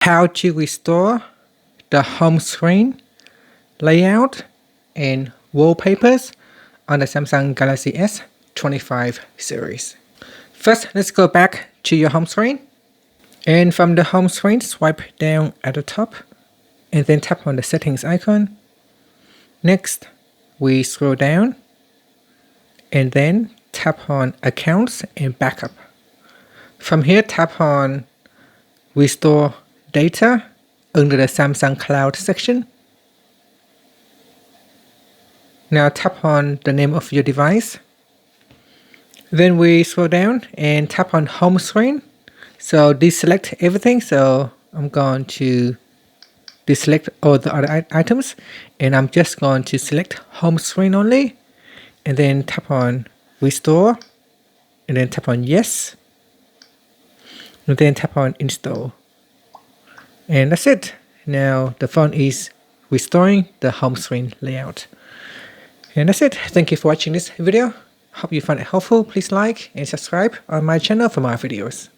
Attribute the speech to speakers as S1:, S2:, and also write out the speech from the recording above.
S1: how to restore the home screen, layout, and wallpapers on the Samsung Galaxy S25 series. First, let's go back to your home screen. And from the home screen, swipe down at the top and then tap on the settings icon. Next, we scroll down and then tap on accounts and backup. From here, tap on restore data under the Samsung Cloud section. Now tap on the name of your device. Then we scroll down and tap on home screen. So deselect everything. So I'm going to deselect all the other items and I'm just going to select home screen only, and then tap on restore and then tap on yes and then tap on install, and that's it. Now the phone is restoring the home screen layout, and that's it. Thank you for watching this video. Hope you found it helpful. Please like and subscribe on my channel for more videos.